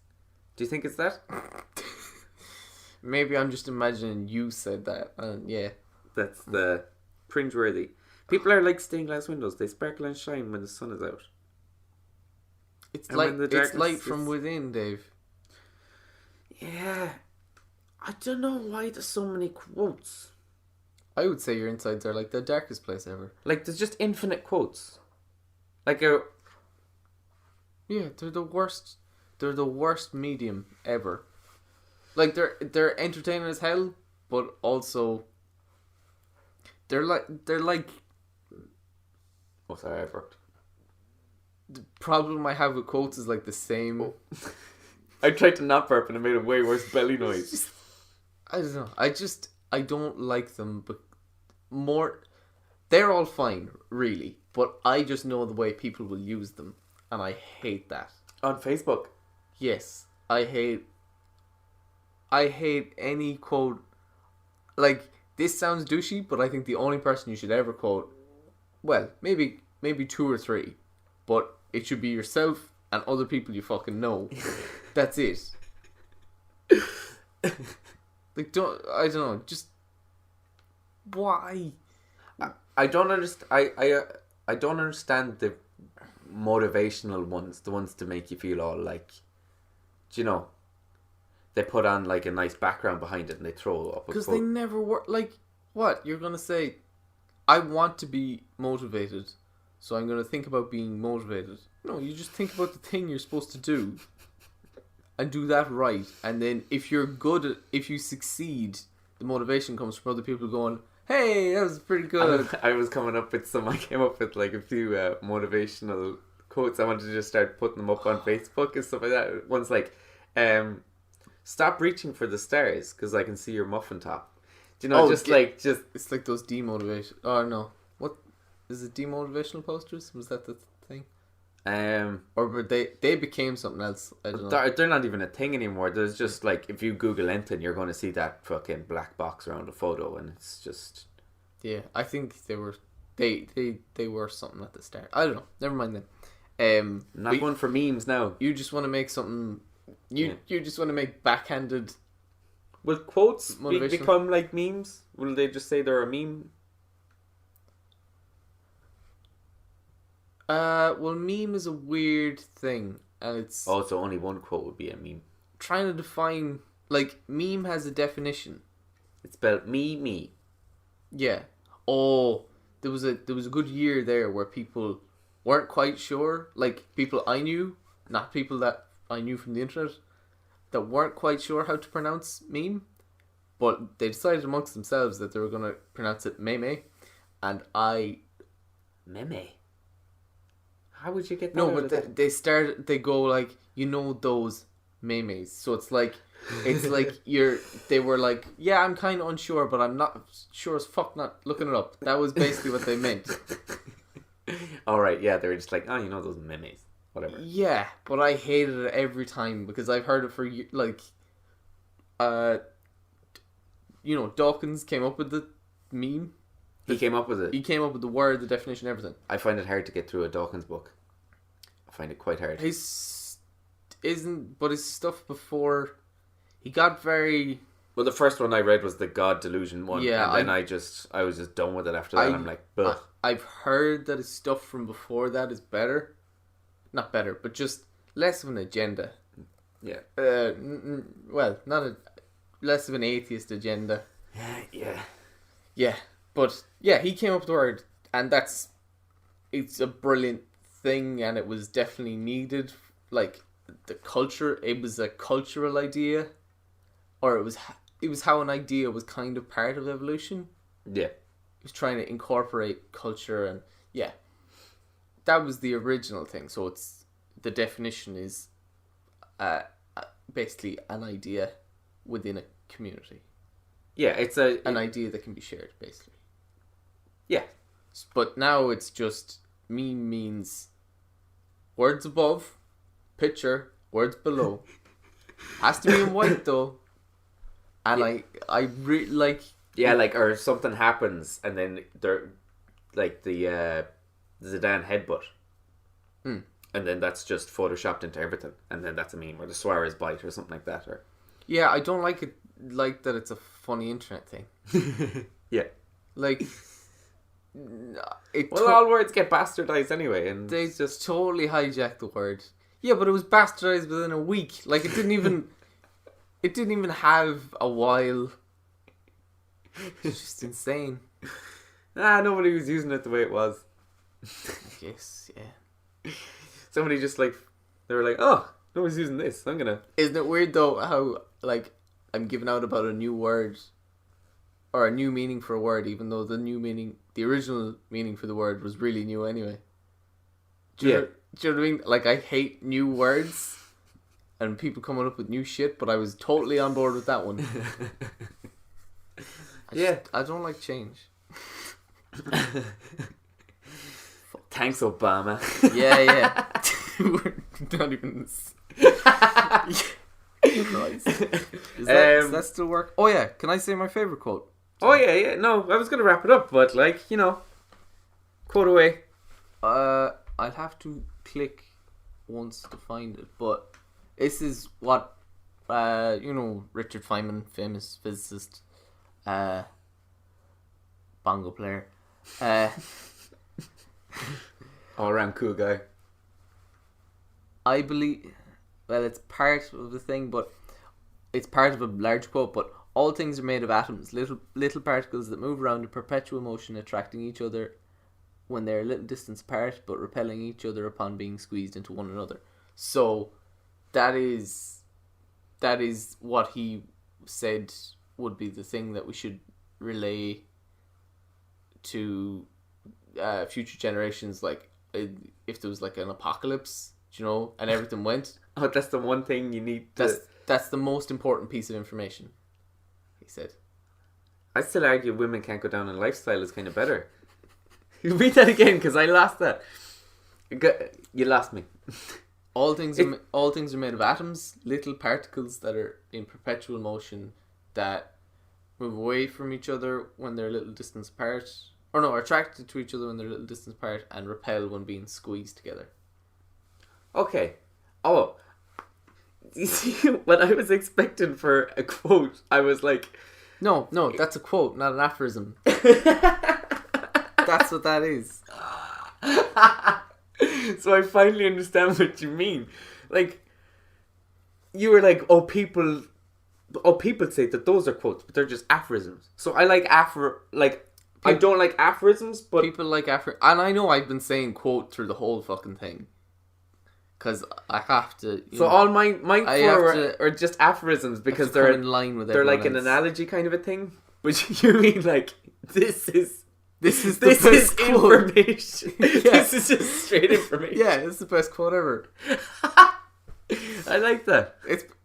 Do you think it's that? Maybe I'm just imagining you said that. Yeah. That's the cringeworthy. People are like stained glass windows. They sparkle and shine when the sun is out. It's light from within, Dave. Yeah. I don't know why there's so many quotes. I would say your insides are like the darkest place ever. Like, there's just infinite quotes. Like Yeah, they're the worst. They're the worst medium ever. Like, they're entertaining as hell, but also they're like. Oh, sorry, I burped. The problem I have with quotes is like the same. Oh. I tried to not burp and it made a way worse belly noise. I don't know. I don't like them, but they're all fine, really. But I just know the way people will use them, and I hate that. On Facebook? Yes, I hate any quote. Like, this sounds douchey, but I think the only person you should ever quote, well, maybe 2 or 3, but it should be yourself and other people you fucking know. That's it. Like, I don't know, just why? I don't understand. I don't understand the motivational ones, the ones to make you feel all like, you know, they put on like a nice background behind it and they throw up a quote. Because they never work. Like, what? You're going to say, I want to be motivated, so I'm going to think about being motivated. No, you just think about the thing you're supposed to do and do that right. And then if you succeed, the motivation comes from other people going, hey, that was pretty good. I was coming up with I came up with like a few motivational quotes. I wanted to just start putting them up on Facebook and stuff like that. One's like, stop reaching for the stars because I can see your muffin top. Do you know, just it's like those demotivation. Oh no, what is it? Demotivational posters? Was that the thing? Or were they became something else? I don't know. They're not even a thing anymore. There's just like, if you Google anything, you're going to see that fucking black box around a photo, and it's just. Yeah, I think they were something at the start. I don't know. Never mind then. Not one for memes now. You just want to make something. You just want to make backhanded. Will quotes become like memes? Will they just say they're a meme? Well, meme is a weird thing, and it's so only one quote would be a meme. Trying to define, like, meme has a definition. It's spelled me. Yeah. Oh, there was a good year there where people weren't quite sure, like people I knew, not people that I knew from the internet, that weren't quite sure how to pronounce meme, but they decided amongst themselves that they were going to pronounce it meme, and Meme? How would you get that? No, but they go like, you know, those memes. So it's like they were like, yeah, I'm kind of unsure, but I'm not sure as fuck not looking it up. That was basically what they meant. Alright, yeah, they were just like, oh, you know, those memes. Whatever. Yeah, but I hated it every time because I've heard it for, like, you know, Dawkins came up with the meme. He came up with it. He came up with the word, the definition, everything. I find it hard to get through a Dawkins book. I find it quite hard. His stuff before, he got very... Well, the first one I read was the God Delusion one. Yeah, and then I was just done with it after that. I'm like, ugh. I've heard that his stuff from before that is better. Not better, but just less of an agenda. Yeah. Well, less of an atheist agenda. Yeah. Yeah, but yeah, he came up with the word, and it's a brilliant thing, and it was definitely needed. Like, the culture, it was a cultural idea, or it was how an idea was kind of part of evolution. Yeah. He was trying to incorporate culture, and yeah, that was the original thing. So the definition is basically an idea within a community. Yeah, it's an idea that can be shared, basically. Yeah. But now it's just meme means words above, picture, words below. Has to be in white though. And I really like... Yeah, like, or something happens and then they're like the Zidane headbutt. Mm. And then that's just photoshopped into everything. And then that's a meme. Or the Suarez bite or something like that. Or yeah, I don't like it like that it's a funny internet thing. Yeah. Like... all words get bastardized anyway, and they just totally hijacked the word. Yeah, but it was bastardized within a week. Like, it didn't even have a while. It's just insane. Nobody was using it the way it was. I guess, yeah. Somebody just they were like, oh, nobody's using this. I'm gonna. Isn't it weird though how I'm giving out about a new word or a new meaning for a word, even though the original meaning for the word was really new anyway. Do you know what I mean? Like, I hate new words and people coming up with new shit, but I was totally on board with that one. I don't like change. Thanks, Obama. Yeah. We're not even... Nice. Does that still work? Oh yeah, can I say my favourite quote? Oh yeah. No, I was going to wrap it up, but quote away. I'll have to click once to find it, but this is what Richard Feynman, famous physicist, bongo player, all around cool guy. I believe, well, it's part of the thing, but it's part of a large quote, but all things are made of atoms, little particles that move around in perpetual motion, attracting each other when they're a little distance apart, but repelling each other upon being squeezed into one another. So that is what he said would be the thing that we should relay to future generations, like if there was like an apocalypse, and everything went. Oh, that's the one thing you need to... That's the most important piece of information, he said. I still argue women can't go down in lifestyle is kind of better. You read that again, because I lost that. You lost me. All things are made of atoms, little particles that are in perpetual motion that move away from each other when they're a little distance apart. Or no, are attracted to each other when they're a little distance apart and repel when being squeezed together. Okay. Oh. You see, when I was expecting for a quote, I was like... No, that's a quote, not an aphorism. That's what that is. So I finally understand what you mean. Like, you were like, people say that those are quotes, but they're just aphorisms. So I like I don't like aphorisms, but... People like aphorisms. And I know I've been saying quote through the whole fucking thing. Because I have to... So all my are just aphorisms because they're in line with they're like an analogy kind of a thing. But you mean like, this is information. Yeah. This is just straight information. Yeah, it's the best quote ever. I like that.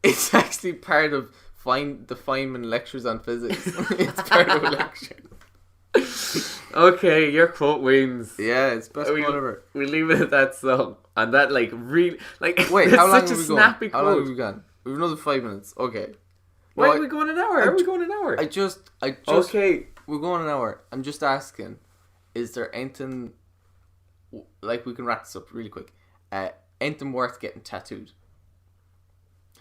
It's actually part of the Feynman lectures on physics. It's part of a lecture. Okay, your quote wins. Yeah, it's best quote ever. We leave it at that song. And that really wait, how long such have a we snappy gone? quote. How long have we gone? We have another 5 minutes. Okay. Why are we going an hour? Are we going an hour? I just okay. We're going an hour. I'm just asking, is there anything we can wrap this up really quick? ain't them worth getting tattooed.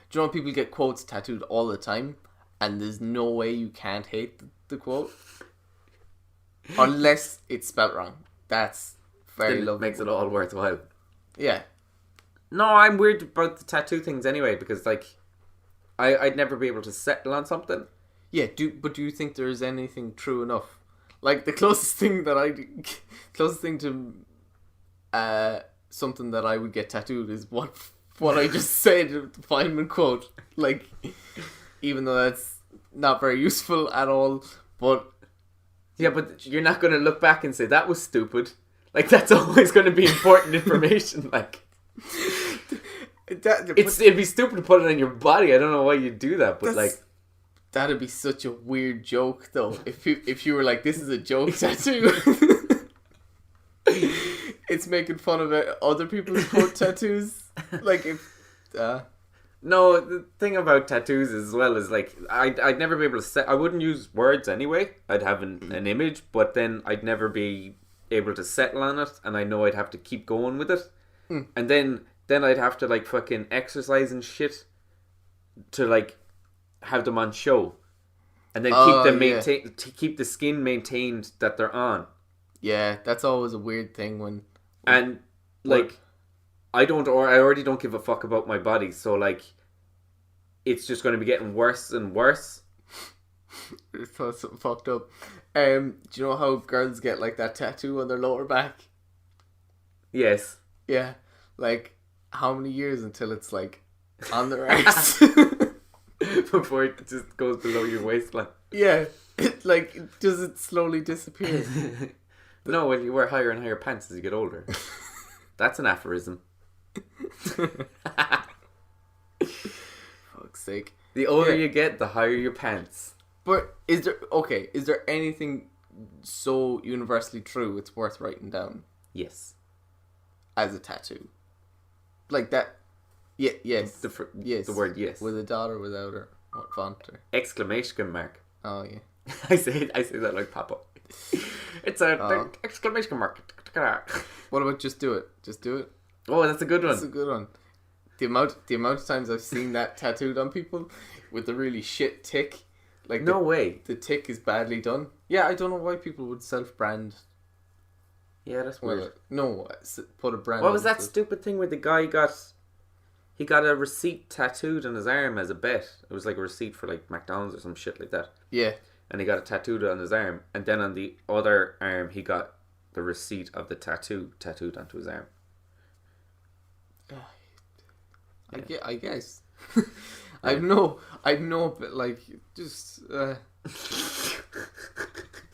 Do you know people get quotes tattooed all the time, and there's no way you can't hate the quote? Unless it's spelt wrong. That's very Still lovely. makes it all worthwhile. Yeah. No, I'm weird about the tattoo things anyway, because like I'd never be able to settle on something. Yeah, but do you think there is anything true enough? Like the closest thing to something that I would get tattooed is what I just said, the Feynman quote. Like, even though that's not very useful at all, but yeah, but you're not going to look back and say that was stupid. Like, that's always going to be important information. Like, it'd be stupid to put it on your body. I don't know why you'd do that, but like, that'd be such a weird joke, though. If you were like, this is a joke tattoo. It's making fun of other people's quote tattoos. Like, no, the thing about tattoos as well is like I'd never be able to set. I wouldn't use words anyway. I'd have an image, but then I'd never be able to settle on it, and I know I'd have to keep going with it, and then I'd have to like fucking exercise and shit to like have them on show, and then keep them to keep the skin maintained that they're on. Yeah, that's always a weird thing when and like. I already don't give a fuck about my body, so like, it's just going to be getting worse and worse. It's something fucked up. Do you know how girls get like that tattoo on their lower back? Yes. Yeah. Like, how many years until it's like on their arse? Before it just goes below your waistline. Yeah. Like, does it slowly disappear? No, well, you wear higher and higher pants as you get older. That's an aphorism. Fuck's sake. The older you get, the higher your pants. But is there anything so universally true it's worth writing down? Yes. As a tattoo. Like that. Yeah, yes. Yes. The word yes. With a dot or without, or what font? Or... Exclamation mark. Oh yeah. I say that like Papa. It's a exclamation mark. What about just do it? Just do it. Oh, that's a good one. That's a good one. The amount of times I've seen that tattooed on people with the really shit tick. Like no way. The tick is badly done. Yeah, I don't know why people would self-brand. Yeah, that's weird. No, put a brand. What was that stupid thing where the guy got a receipt tattooed on his arm as a bet? It was like a receipt for like McDonald's or some shit like that. Yeah. And he got it tattooed on his arm, and then on the other arm he got the receipt of the tattoo tattooed onto his arm. I guess. I know, but like, just.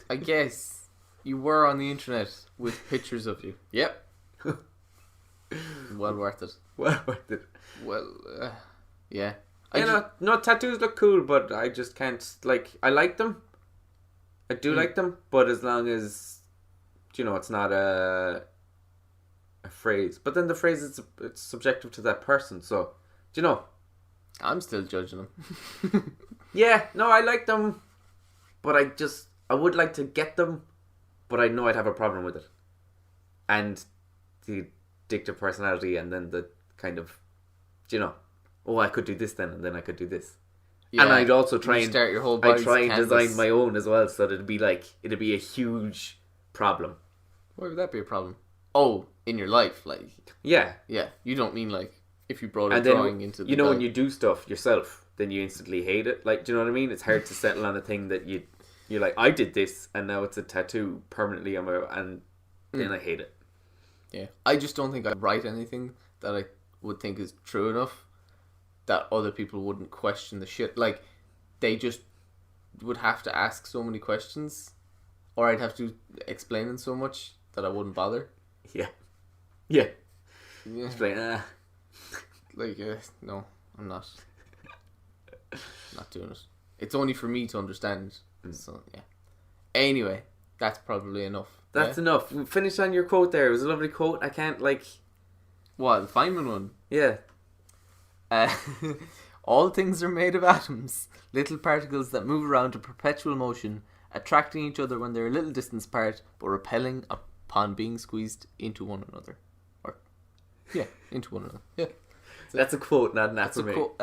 I guess you were on the internet with pictures of you. Yep. Well worth it. Well worth it. Well, yeah. No, tattoos look cool, but I just can't, like, I like them. I do like them, but as long as, it's not a phrase. But then the phrase, it's subjective to that person, so, I'm still judging them. Yeah, no, I like them, but I would like to get them, but I know I'd have a problem with it. And the addictive personality, and then the kind of, I could do this then, and then I could do this. Yeah, and I'd also try and start your whole body. I'd try and design my own as well, so that it'd be a huge problem. Why would that be a problem? Oh, in your life, like. Yeah. Yeah, you don't mean like if you brought a drawing into the when you do stuff yourself, then you instantly hate it. Like, do you know what I mean? It's hard to settle on a thing that you're like, I did this, and now it's a tattoo permanently on my, and then I hate it. Yeah, I just don't think I write anything that I would think is true enough that other people wouldn't question the shit. Like, they just would have to ask so many questions, or I'd have to explain them so much that I wouldn't bother. Yeah. Explain. Like, no, I'm not doing it. It's only for me to understand. So yeah. Anyway, that's probably enough. That's enough. Finish on your quote there. It was a lovely quote. I can't What, the Feynman one? Yeah. All things are made of atoms, little particles that move around in perpetual motion, attracting each other when they're a little distance apart, but repelling upon being squeezed into one another. Or Yeah, into one another. Yeah. That's a quote, not an That's a affirmation. quote.